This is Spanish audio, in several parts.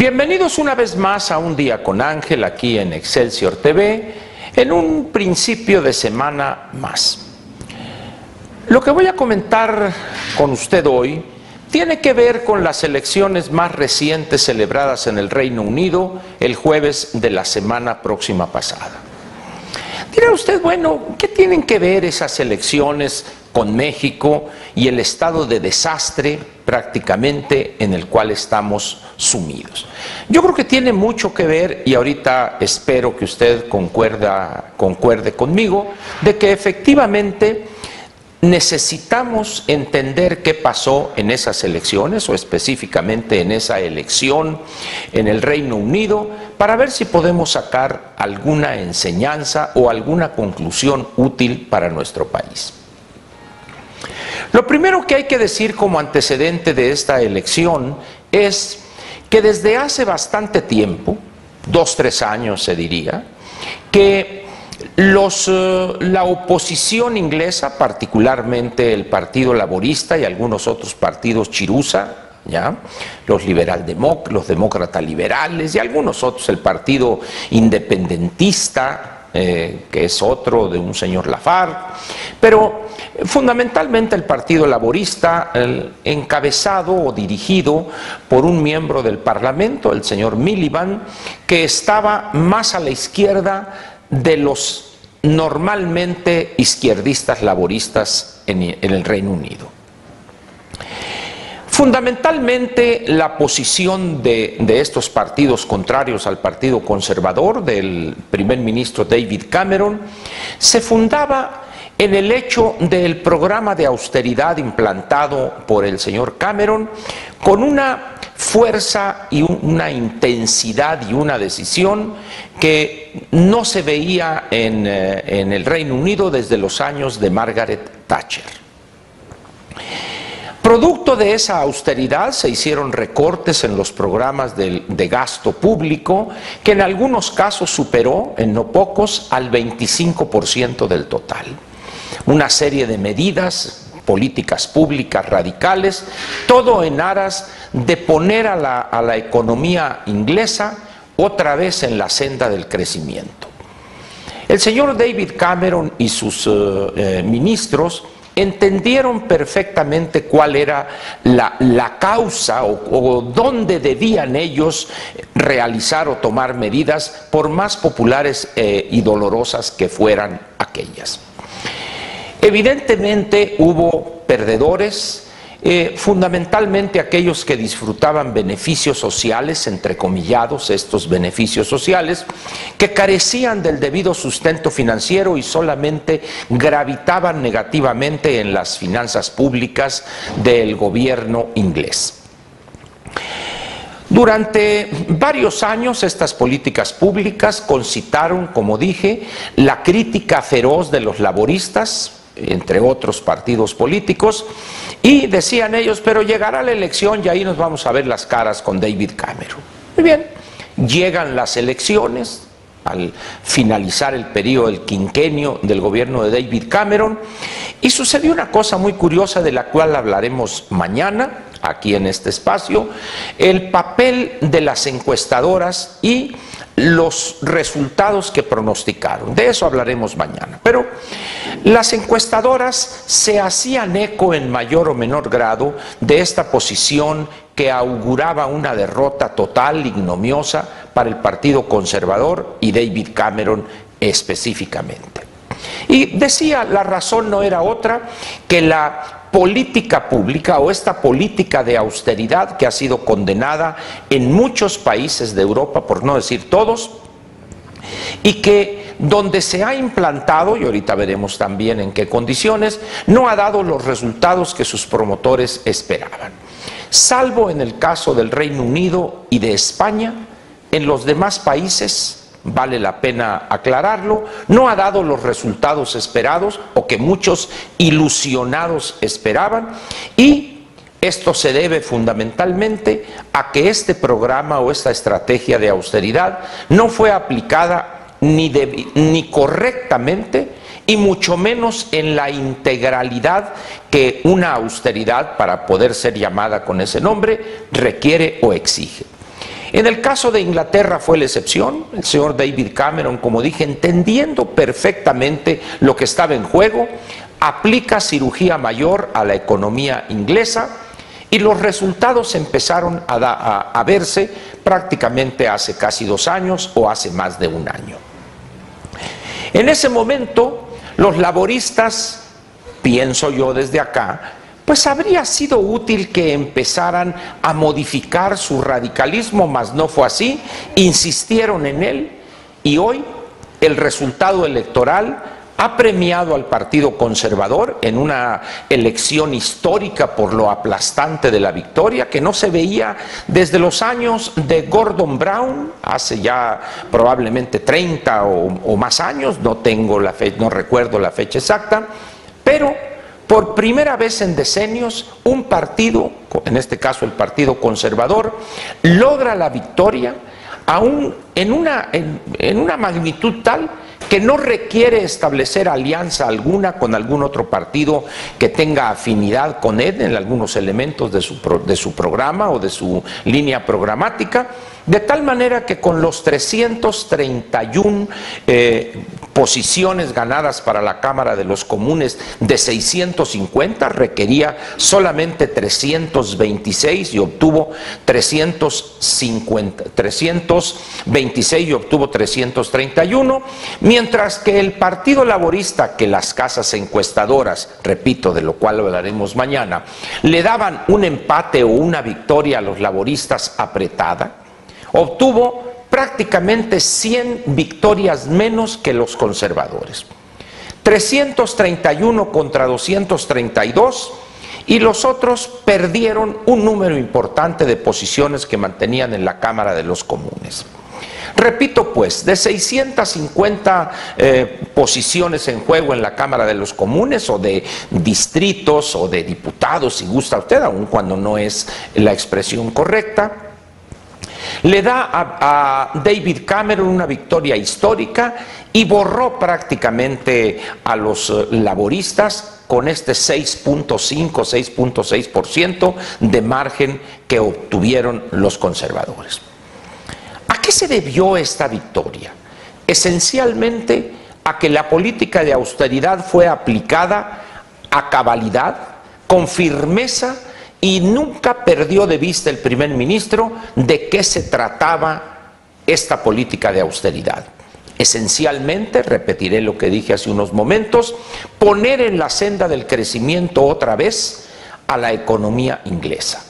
Bienvenidos una vez más a Un Día con Ángel aquí en Excelsior TV, en un principio de semana más. Lo que voy a comentar con usted hoy tiene que ver con las elecciones más recientes celebradas en el Reino Unido el jueves de la semana próxima pasada. Dirá usted, bueno, ¿qué tienen que ver esas elecciones con México y el estado de desastre prácticamente en el cual estamos sumidos? Yo creo que tiene mucho que ver, y ahorita espero que usted concuerde conmigo, de que efectivamente necesitamos entender qué pasó en esas elecciones, o específicamente en esa elección en el Reino Unido, para ver si podemos sacar alguna enseñanza o alguna conclusión útil para nuestro país. Lo primero que hay que decir como antecedente de esta elección es que desde hace bastante tiempo, 2-3 años se diría, que la oposición inglesa, particularmente el Partido Laborista y algunos otros partidos chirusa, ¿ya? Los demócratas liberales y algunos otros, el Partido Independentista, que es otro de un señor Lafargue, pero fundamentalmente el Partido Laborista, encabezado o dirigido por un miembro del Parlamento, el señor Miliband, que estaba más a la izquierda de los normalmente izquierdistas laboristas en el Reino Unido. Fundamentalmente la posición de estos partidos contrarios al Partido Conservador del primer ministro David Cameron se fundaba en el hecho del programa de austeridad implantado por el señor Cameron, con una fuerza y una intensidad y una decisión que no se veía en el Reino Unido desde los años de Margaret Thatcher. Producto de esa austeridad se hicieron recortes en los programas de gasto público, que en algunos casos superó, en no pocos, al 25% del total. Una serie de medidas, políticas públicas radicales, todo en aras de poner a la economía inglesa otra vez en la senda del crecimiento. El señor David Cameron y sus ministros entendieron perfectamente cuál era la causa o dónde debían ellos realizar o tomar medidas, por más populares y dolorosas que fueran aquellas. Evidentemente hubo perdedores, fundamentalmente aquellos que disfrutaban beneficios sociales, entrecomillados estos beneficios sociales, que carecían del debido sustento financiero y solamente gravitaban negativamente en las finanzas públicas del gobierno inglés. Durante varios años estas políticas públicas concitaron, como dije, la crítica feroz de los laboristas, entre otros partidos políticos, y decían ellos, pero llegará la elección y ahí nos vamos a ver las caras con David Cameron. Muy bien, llegan las elecciones al finalizar el periodo, el quinquenio del gobierno de David Cameron, y sucedió una cosa muy curiosa de la cual hablaremos mañana aquí en este espacio: el papel de las encuestadoras y los resultados que pronosticaron. De eso hablaremos mañana. Pero las encuestadoras se hacían eco en mayor o menor grado de esta posición que auguraba una derrota total, ignominiosa para el Partido Conservador y David Cameron específicamente. Y decía, la razón no era otra que la política pública o esta política de austeridad que ha sido condenada en muchos países de Europa, por no decir todos, y que donde se ha implantado, y ahorita veremos también en qué condiciones, no ha dado los resultados que sus promotores esperaban. Salvo en el caso del Reino Unido y de España, en los demás países, vale la pena aclararlo, no ha dado los resultados esperados o que muchos ilusionados esperaban, y esto se debe fundamentalmente a que este programa o esta estrategia de austeridad no fue aplicada ni correctamente y mucho menos en la integralidad que una austeridad, para poder ser llamada con ese nombre, requiere o exige. En el caso de Inglaterra fue la excepción. El señor David Cameron, como dije, entendiendo perfectamente lo que estaba en juego, aplica cirugía mayor a la economía inglesa y los resultados empezaron a verse prácticamente hace casi 2 años o hace más de 1 año. En ese momento, los laboristas, pienso yo desde acá, pues habría sido útil que empezaran a modificar su radicalismo, mas no fue así, insistieron en él y hoy el resultado electoral ha premiado al Partido Conservador en una elección histórica por lo aplastante de la victoria que no se veía desde los años de Gordon Brown, hace ya probablemente 30 o más años, no recuerdo la fecha exacta, pero por primera vez en decenios un partido, en este caso el Partido Conservador, logra la victoria en una magnitud tal que no requiere establecer alianza alguna con algún otro partido que tenga afinidad con él en algunos elementos de su programa o de su línea programática, de tal manera que con los 331 posiciones ganadas para la Cámara de los Comunes de 650, requería solamente 326 y obtuvo 326 y obtuvo 331, mientras que el Partido Laborista, que las casas encuestadoras, repito, de lo cual hablaremos mañana, le daban un empate o una victoria a los laboristas apretada, obtuvo prácticamente 100 victorias menos que los conservadores. 331 contra 232, y los otros perdieron un número importante de posiciones que mantenían en la Cámara de los Comunes. Repito pues, de 650 posiciones en juego en la Cámara de los Comunes, o de distritos, o de diputados, si gusta usted, aun cuando no es la expresión correcta, le da a David Cameron una victoria histórica y borró prácticamente a los laboristas con este 6.6% de margen que obtuvieron los conservadores. ¿A qué se debió esta victoria? Esencialmente a que la política de austeridad fue aplicada a cabalidad, con firmeza, y nunca perdió de vista el primer ministro de qué se trataba esta política de austeridad. Esencialmente, repetiré lo que dije hace unos momentos, poner en la senda del crecimiento otra vez a la economía inglesa.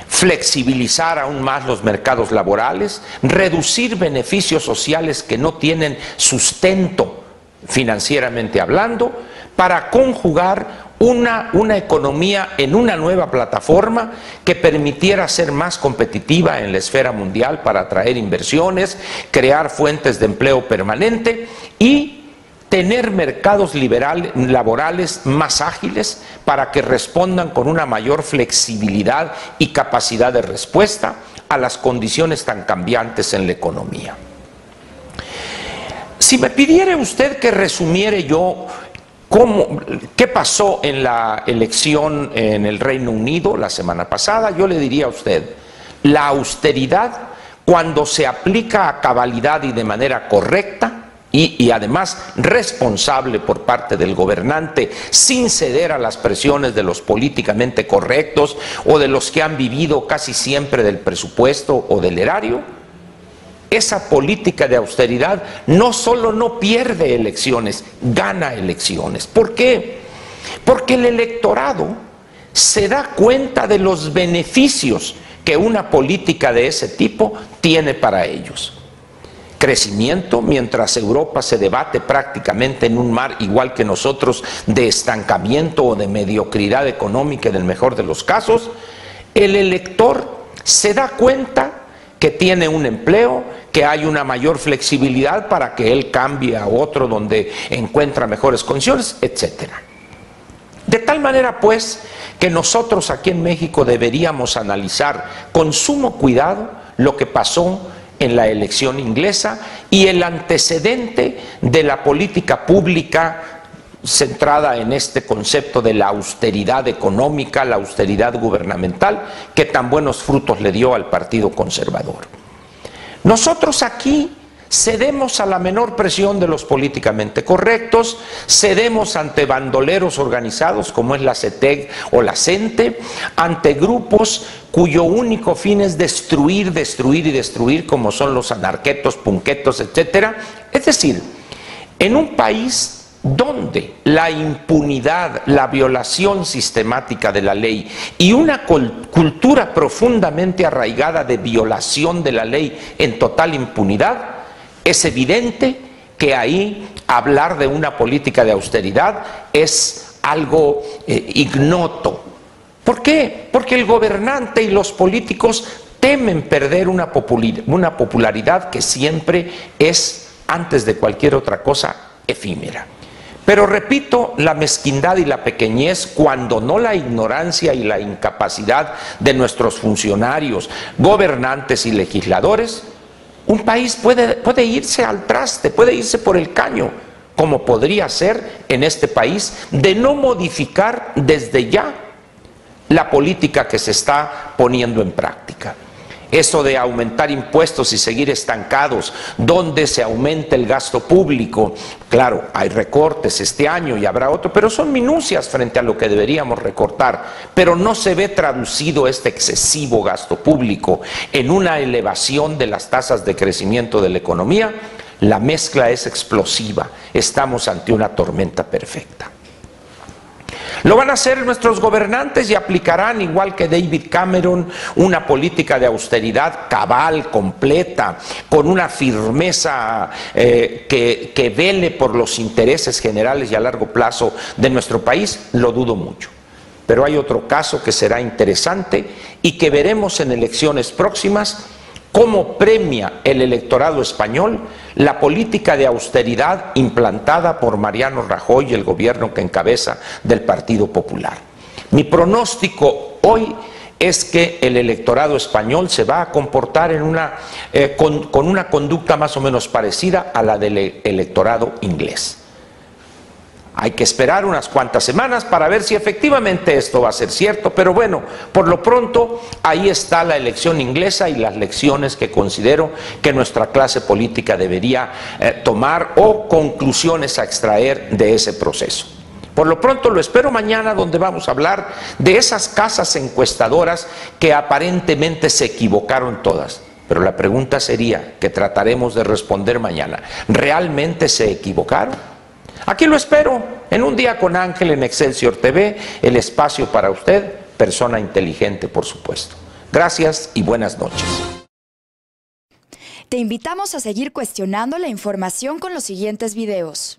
Flexibilizar aún más los mercados laborales, reducir beneficios sociales que no tienen sustento financieramente hablando, para conjugar una economía en una nueva plataforma que permitiera ser más competitiva en la esfera mundial para atraer inversiones, crear fuentes de empleo permanente y tener mercados laborales más ágiles para que respondan con una mayor flexibilidad y capacidad de respuesta a las condiciones tan cambiantes en la economía. Si me pidiera usted que resumiera yo ¿qué pasó en la elección en el Reino Unido la semana pasada? Yo le diría a usted, la austeridad, cuando se aplica a cabalidad y de manera correcta, y además responsable por parte del gobernante, sin ceder a las presiones de los políticamente correctos o de los que han vivido casi siempre del presupuesto o del erario, esa política de austeridad no solo no pierde elecciones, gana elecciones. ¿Por qué? Porque el electorado se da cuenta de los beneficios que una política de ese tipo tiene para ellos. Crecimiento, mientras Europa se debate prácticamente en un mar, igual que nosotros, de estancamiento o de mediocridad económica en el mejor de los casos, el elector se da cuenta que tiene un empleo, que hay una mayor flexibilidad para que él cambie a otro donde encuentra mejores condiciones, etc. De tal manera, pues, que nosotros aquí en México deberíamos analizar con sumo cuidado lo que pasó en la elección inglesa y el antecedente de la política pública centrada en este concepto de la austeridad económica, la austeridad gubernamental, que tan buenos frutos le dio al Partido Conservador. Nosotros aquí cedemos a la menor presión de los políticamente correctos, cedemos ante bandoleros organizados como es la CETEG o la CENTE, ante grupos cuyo único fin es destruir, destruir y destruir, como son los anarquetos, punquetos, etcétera. Es decir, en un país donde la impunidad, la violación sistemática de la ley y una cultura profundamente arraigada de violación de la ley en total impunidad, es evidente que ahí hablar de una política de austeridad es algo ignoto. ¿Por qué? Porque el gobernante y los políticos temen perder una popularidad que siempre es, antes de cualquier otra cosa, efímera. Pero repito, la mezquindad y la pequeñez, cuando no la ignorancia y la incapacidad de nuestros funcionarios, gobernantes y legisladores, un país puede irse al traste, puede irse por el caño, como podría ser en este país, de no modificar desde ya la política que se está poniendo en práctica. Eso de aumentar impuestos y seguir estancados, donde se aumenta el gasto público, claro, hay recortes este año y habrá otro, pero son minucias frente a lo que deberíamos recortar, pero no se ve traducido este excesivo gasto público en una elevación de las tasas de crecimiento de la economía. La mezcla es explosiva, estamos ante una tormenta perfecta. Lo van a hacer nuestros gobernantes y aplicarán, igual que David Cameron, una política de austeridad cabal, completa, con una firmeza que vele por los intereses generales y a largo plazo de nuestro país. Lo dudo mucho. Pero hay otro caso que será interesante y que veremos en elecciones próximas, cómo premia el electorado español la política de austeridad implantada por Mariano Rajoy y el gobierno que encabeza del Partido Popular. Mi pronóstico hoy es que el electorado español se va a comportar con una conducta más o menos parecida a la del electorado inglés. Hay que esperar unas cuantas semanas para ver si efectivamente esto va a ser cierto, pero bueno, por lo pronto ahí está la elección inglesa y las lecciones que considero que nuestra clase política debería tomar o conclusiones a extraer de ese proceso. Por lo pronto lo espero mañana, donde vamos a hablar de esas casas encuestadoras que aparentemente se equivocaron todas. Pero la pregunta sería, que trataremos de responder mañana, ¿realmente se equivocaron? Aquí lo espero, en Un Día con Ángel en Excelsior TV, el espacio para usted, persona inteligente, por supuesto. Gracias y buenas noches. Te invitamos a seguir cuestionando la información con los siguientes videos.